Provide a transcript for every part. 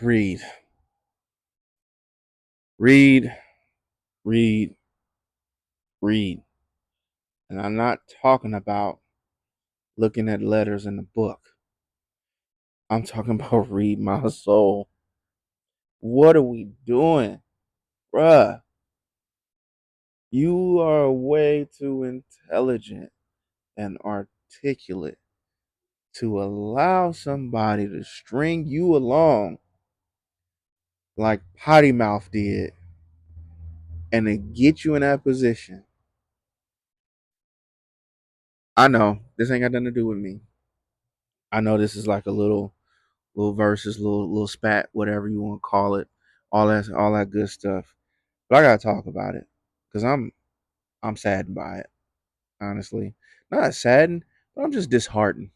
Read, read, read, read. And I'm not talking about looking at letters in the book. I'm talking about read my soul. What are we doing? Bruh, you are way too intelligent and articulate to allow somebody to string you along like Potty Mouth did and to get you in that position. I know this ain't got nothing to do with me. I know this is like a little verses, little spat, whatever you want to call it, all that good stuff. But I gotta talk about it because I'm saddened by it. Honestly, not saddened, but I'm just disheartened.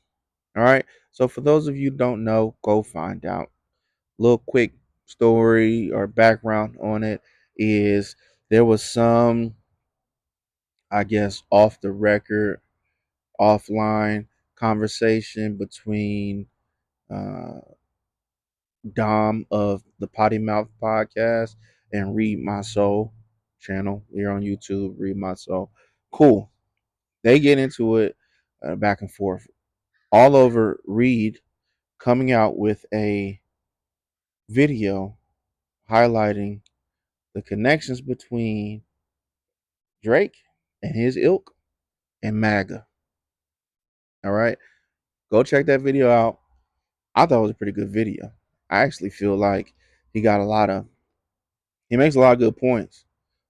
All right. So for those of you who don't know, go find out. Little quick story or background on it is there was some, I guess, off the record, offline conversation between uh, Dom of the Potty Mouth podcast and Read My Soul channel here on YouTube. Read My Soul. Cool. They get into it back and forth. All over Reed coming out with a video highlighting the connections between Drake and his ilk and MAGA. All right. Go check that video out. I thought it was a pretty good video. I actually feel like he got a lot of, he makes a lot of good points.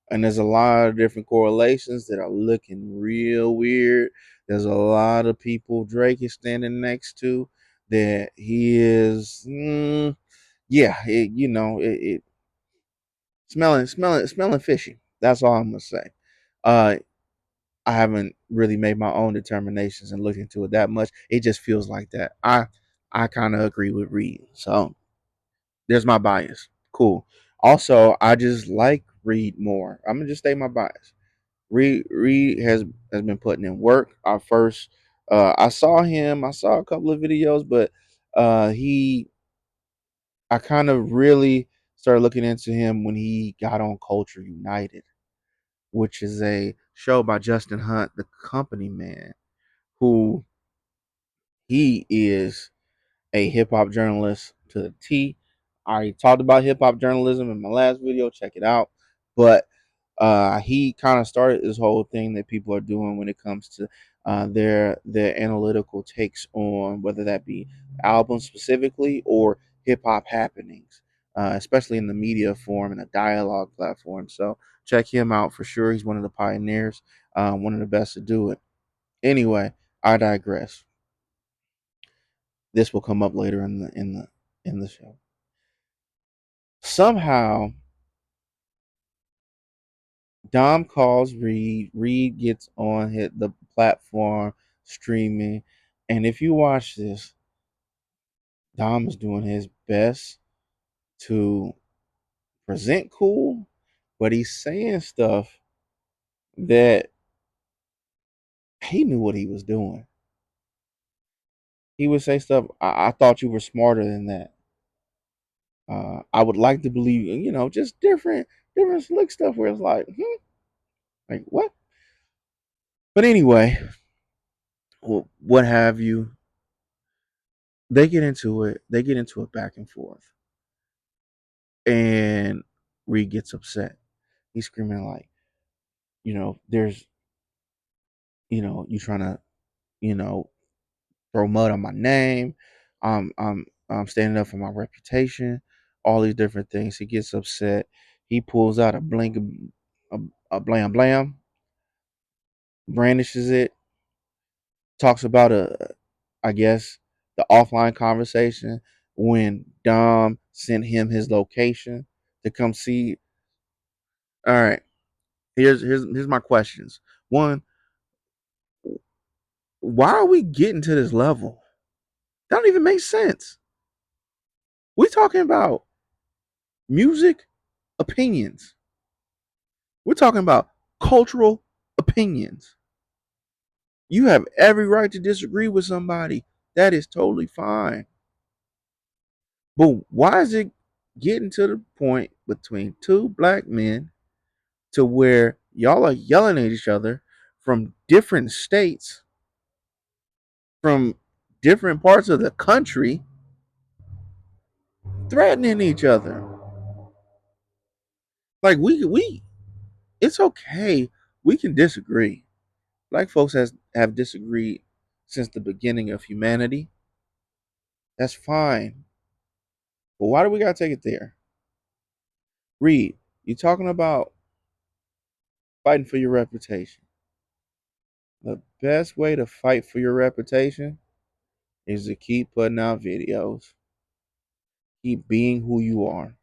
And there's a lot of different correlations that are looking real weird. There's a lot of people Drake is standing next to that he is, yeah, it smelling fishy. That's all I'm gonna say. Uh, I haven't really made my own determinations and looked into it that much. It just feels like that. I kind of agree with Reed. So there's my bias. Cool. Also, I just like Reed more. I'm gonna just state my bias. Reed has been putting in work. I saw him. I saw a couple of videos, but he I kind of really started looking into him when he got on Culture United, which is a show by Justin Hunt, the company man, who he is a hip hop journalist to the T. I already talked about hip hop journalism in my last video. Check it out. But he kind of started this whole thing that people are doing when it comes to their analytical takes on whether that be albums specifically or hip hop happenings, especially in the media form and a dialogue platform. So check him out for sure. He's one of the pioneers, one of the best to do it. Anyway, I digress. This will come up later in the show. Somehow, Dom calls Reed. Reed gets on hit the platform streaming, and if you watch this, Dom is doing his best to present cool, but he's saying stuff that he knew what he was doing. He would say stuff. I thought you were smarter than that. I would like to believe, just different slick stuff where it's like what? But anyway, what have you? They get into it. They get into it back and forth, and Reed gets upset. He's screaming like, there's, you trying to, you know, throw mud on my name. I'm standing up for my reputation. All these different things. He gets upset. He pulls out a blink, a blam blam, brandishes it, talks about I guess, the offline conversation when Dom sent him his location to come see. All right, here's my questions. One, why are we getting to this level? That don't even make sense. We talking about music opinions. We're talking about cultural opinions. You have every right to disagree with somebody. That is totally fine. But why is it? getting to the point between two black men to where y'all are yelling at each other from different states, from different parts of the country, threatening each other. Like we it's okay. We can disagree. Black folks have disagreed since the beginning of humanity. That's fine. But why do we gotta take it there? Reed, you talking about fighting for your reputation. The best way to fight for your reputation is to keep putting out videos. Keep being who you are.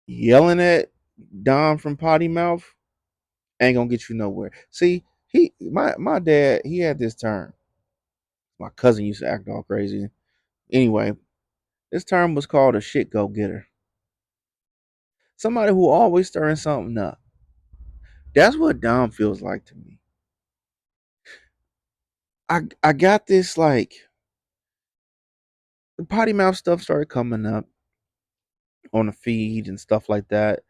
Yelling at Don from Potty Mouth ain't gonna get you nowhere. See, my dad, he had this term. My cousin used to act all crazy. Anyway, this term was called a shit go getter. Somebody who always stirring something up. That's what Dom feels like to me. I got this like the potty mouth stuff started coming up on the feed and stuff like that,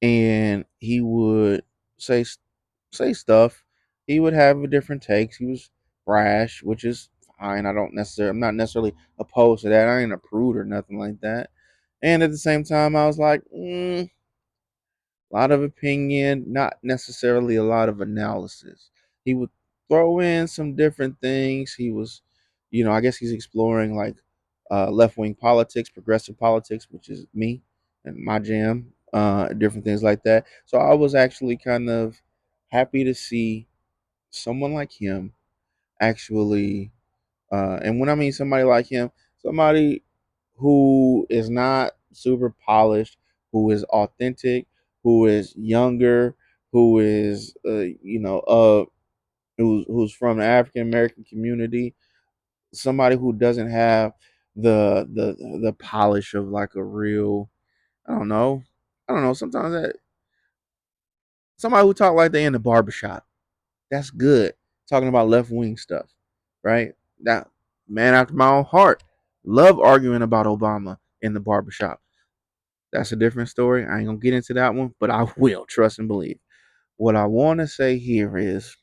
and he would say say stuff. He would have different takes. He was brash, which is fine. I'm not necessarily opposed to that. I ain't a prude or nothing like that. And at the same time, I was like, a lot of opinion, not necessarily a lot of analysis. He would throw in some different things. He was, I guess he's exploring like left wing politics, progressive politics, which is me and my jam, different things like that. So I was actually kind of happy to see someone like him actually, and when I mean somebody like him, somebody who is not super polished, who is authentic, who is younger, who is who's from the African American community, somebody who doesn't have the polish of like a real I don't know. I don't know. Sometimes that somebody who talk like they in the barbershop. That's good. Talking about left wing stuff, right? That man after my own heart. Love arguing about Obama in the barbershop. That's a different story. I ain't gonna get into that one, but I will trust and believe. What I want to say here is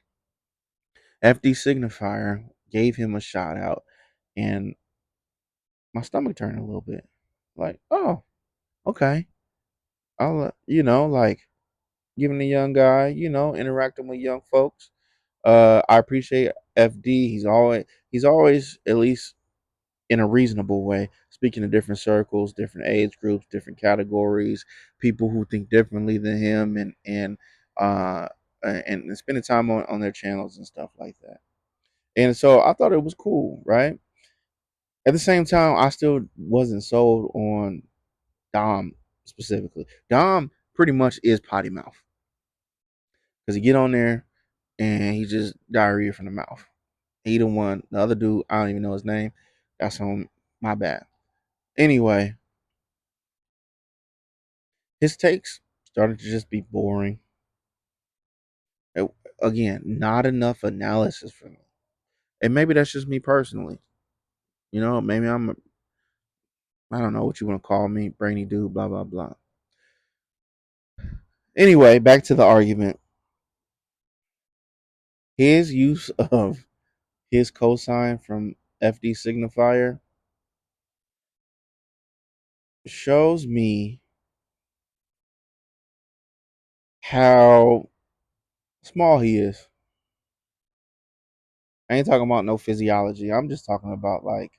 FD Signifier gave him a shout out, and my stomach turned a little bit. Like, oh, okay. I'll, like giving a young guy, interacting with young folks. I appreciate FD. He's always at least in a reasonable way, speaking to different circles, different age groups, different categories, people who think differently than him, uh, and spending time on their channels and stuff like that. And so I thought it was cool, right? At the same time, I still wasn't sold on Dom specifically. Dom pretty much is potty mouth because he get on there and he just diarrhea from the mouth. He the one. The other dude, I don't even know his name. That's on my bad. Anyway, his takes started to just be boring. It- Again, not enough analysis for me. And maybe that's just me personally. Maybe I don't know what you want to call me, brainy dude, blah, blah, blah. Anyway, back to the argument. His use of his cosign from FD Signifier shows me how small he is. I ain't talking about no physiology. I'm just talking about like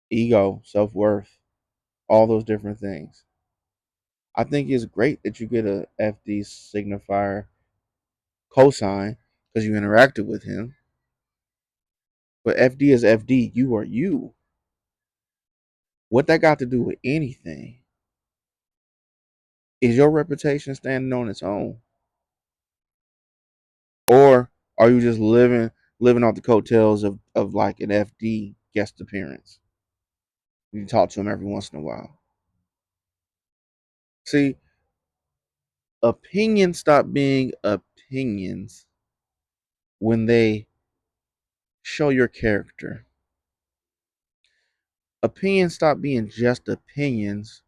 ego, self worth, all those different things. I think it's great that you get a FD signifier cosign because you interacted with him. But FD is FD. You are you. What that got to do with anything? Is your reputation standing on its own? Or are you just living off the coattails of like an FD guest appearance? You talk to him every once in a while. See, opinions stop being opinions when they show your character. Opinions stop being just opinions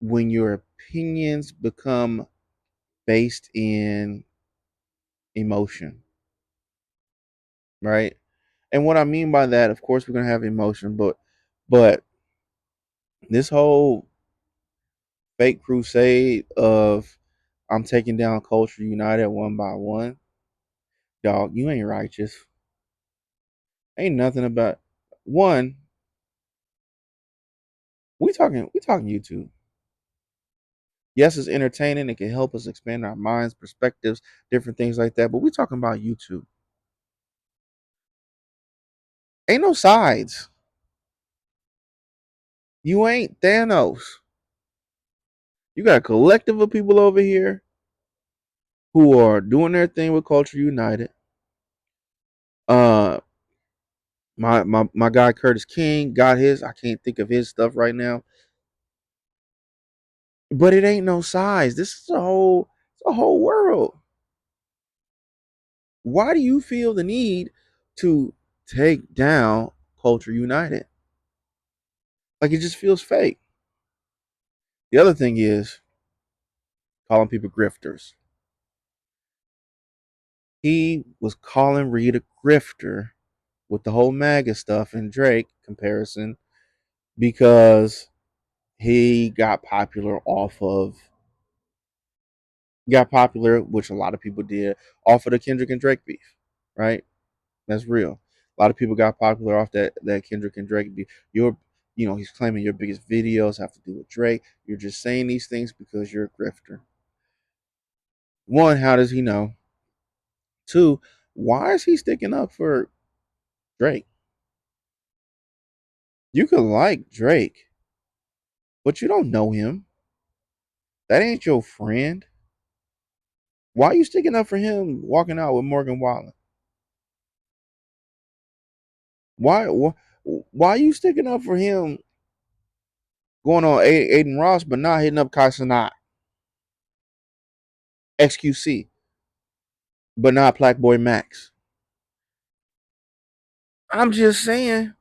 when your opinions become based in emotion, right? And what I mean by that, of course, we're gonna have emotion, but this whole fake crusade of I'm taking down Culture United one by one, dog, you ain't righteous. Ain't nothing about one. We talking YouTube. Yes, it's entertaining. It can help us expand our minds, perspectives, different things like that. But we talking about YouTube. Ain't no sides. You ain't Thanos. You got a collective of people over here who are doing their thing with Culture United. Uh, my guy Curtis King got his. I can't think of his stuff right now, but it ain't no size. This is a whole world. Why do you feel the need to take down Culture United? Like it just feels fake. The other thing is calling people grifters. He was calling Reed a grifter with the whole MAGA stuff and Drake comparison because he got popular, which a lot of people did, off of the Kendrick and Drake beef, right? That's real. A lot of people got popular off that Kendrick and Drake beef. He's claiming your biggest videos have to do with Drake. You're just saying these things because you're a grifter. One, how does he know? Two, why is he sticking up for Drake? You could like Drake, but you don't know him. That ain't your friend. Why are you sticking up for him walking out with Morgan Wallen? Why are you sticking up for him going on Aiden Ross but not hitting up Kai Cenat, XQC, but not Black Boy Max? I'm just saying.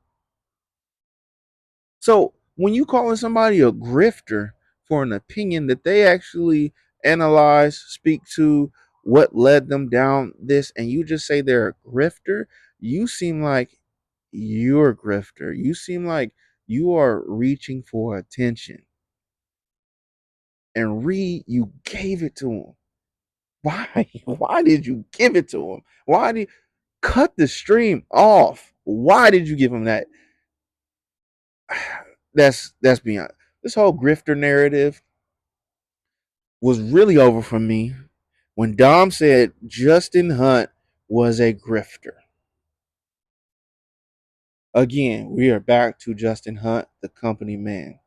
So when you calling somebody a grifter for an opinion that they actually analyze, speak to what led them down this, and you just say they're a grifter, you seem like you're a grifter. You seem like you are reaching for attention. And Reed, you gave it to him. Why? Why did you give it to him? Why did cut the stream off? Why did you give him that? That's beyond. This whole grifter narrative was really over for me when Dom said Justin Hunt was a grifter. Again, we are back to Justin Hunt, the company man.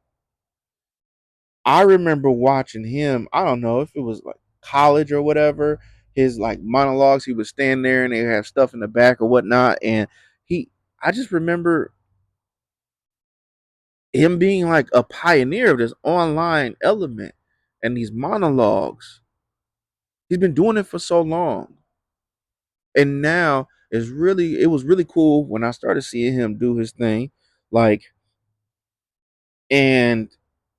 I remember watching him, I don't know if it was like college or whatever, his like monologues, he would stand there and they have stuff in the back or whatnot. And I just remember him being like a pioneer of this online element and these monologues. He's been doing it for so long. And now it was really cool when I started seeing him do his thing. Like, and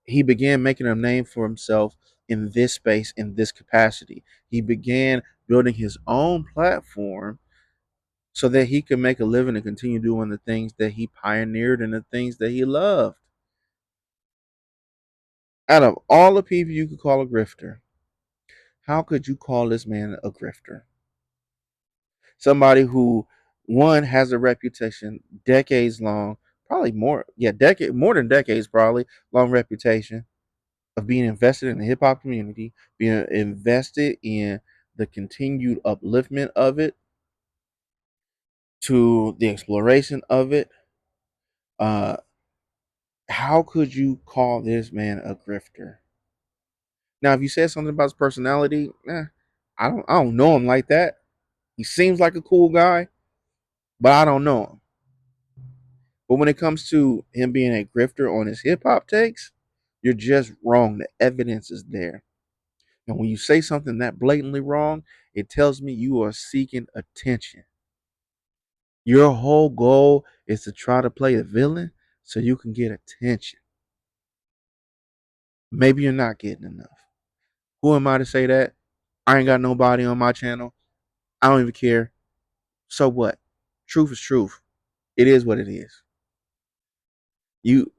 he began making a name for himself in this space, in this capacity. He began building his own platform so that he could make a living and continue doing the things that he pioneered and the things that he loved. Out of all the people you could call a grifter, how could you call this man a grifter? Somebody who, one, has a reputation decades long, probably more, yeah, more than decades, probably long reputation of being invested in the hip hop community, being invested in the continued upliftment of it, to the exploration of it. Uh, how could you call this man a grifter? Now, if you said something about his personality, I don't know him like that. He seems like a cool guy, but I don't know him. But when it comes to him being a grifter on his hip hop takes, you're just wrong. The evidence is there. And when you say something that blatantly wrong, it tells me you are seeking attention. Your whole goal is to try to play a villain so you can get attention. Maybe you're not getting enough. Who am I to say that? I ain't got nobody on my channel. I don't even care. So what? Truth is truth. It is what it is. You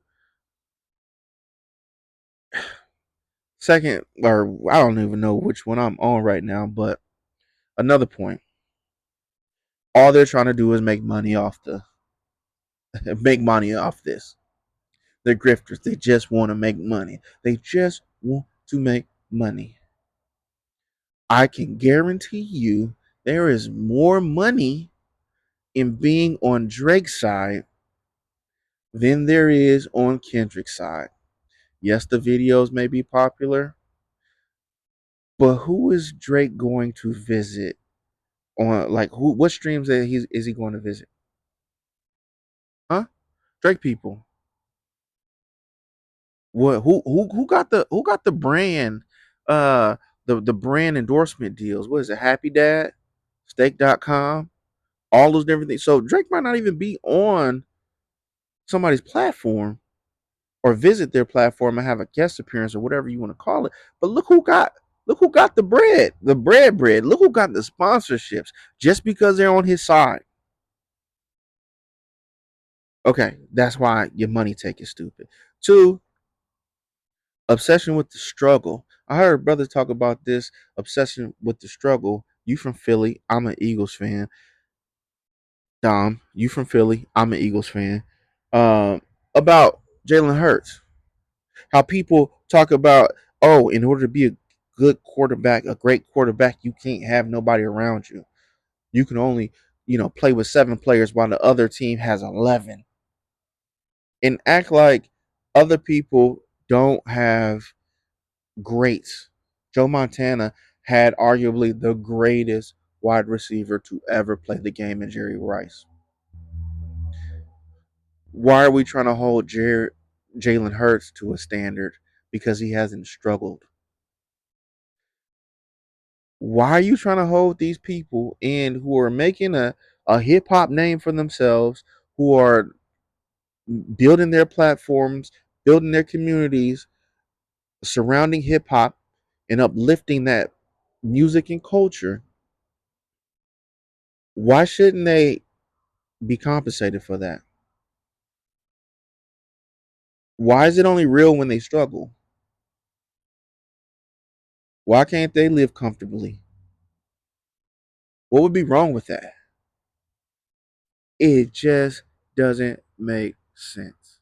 second, or I don't even know which one I'm on right now, but another point. All they're trying to do is make money off the make money off this. They're grifters. They just want to make money. They just want to make money. I can guarantee you there is more money in being on Drake's side than there is on Kendrick's side. Yes, the videos may be popular, but who is Drake going to visit on, like, who, what streams that is he going to visit? Huh? Drake people. What who got the brand the brand endorsement deals? What is it? Happy Dad, Steak.com, all those different things. So Drake might not even be on somebody's platform or visit their platform and have a guest appearance or whatever you want to call it. But look who got the bread, the bread. Look who got the sponsorships just because they're on his side. Okay, that's why your money take is stupid. Two, obsession with the struggle. I heard brothers talk about this obsession with the struggle. You from Philly, I'm an Eagles fan. Dom, you from Philly, I'm an Eagles fan. About Jalen Hurts. How people talk about, oh, in order to be a good quarterback, a great quarterback, you can't have nobody around you. You can only, play with 7 players while the other team has 11. And act like other people don't have greats. Joe Montana had arguably the greatest wide receiver to ever play the game in Jerry Rice. Why are we trying to hold Jalen Hurts to a standard because he hasn't struggled? Why are you trying to hold these people in who are making a hip hop name for themselves, who are building their platforms, building their communities surrounding hip hop and uplifting that music and culture? Why shouldn't they be compensated for that? Why is it only real when they struggle? Why can't they live comfortably? What would be wrong with that? It just doesn't make sense.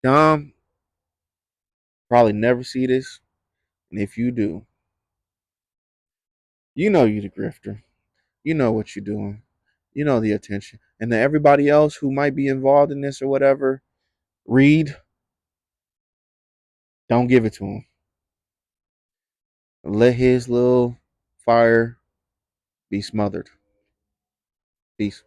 Dom, probably never see this. And if you do, you know you the grifter. You know what you're doing. You know the attention. And then everybody else who might be involved in this or whatever, read, don't give it to him. Let his little fire be smothered. Peace.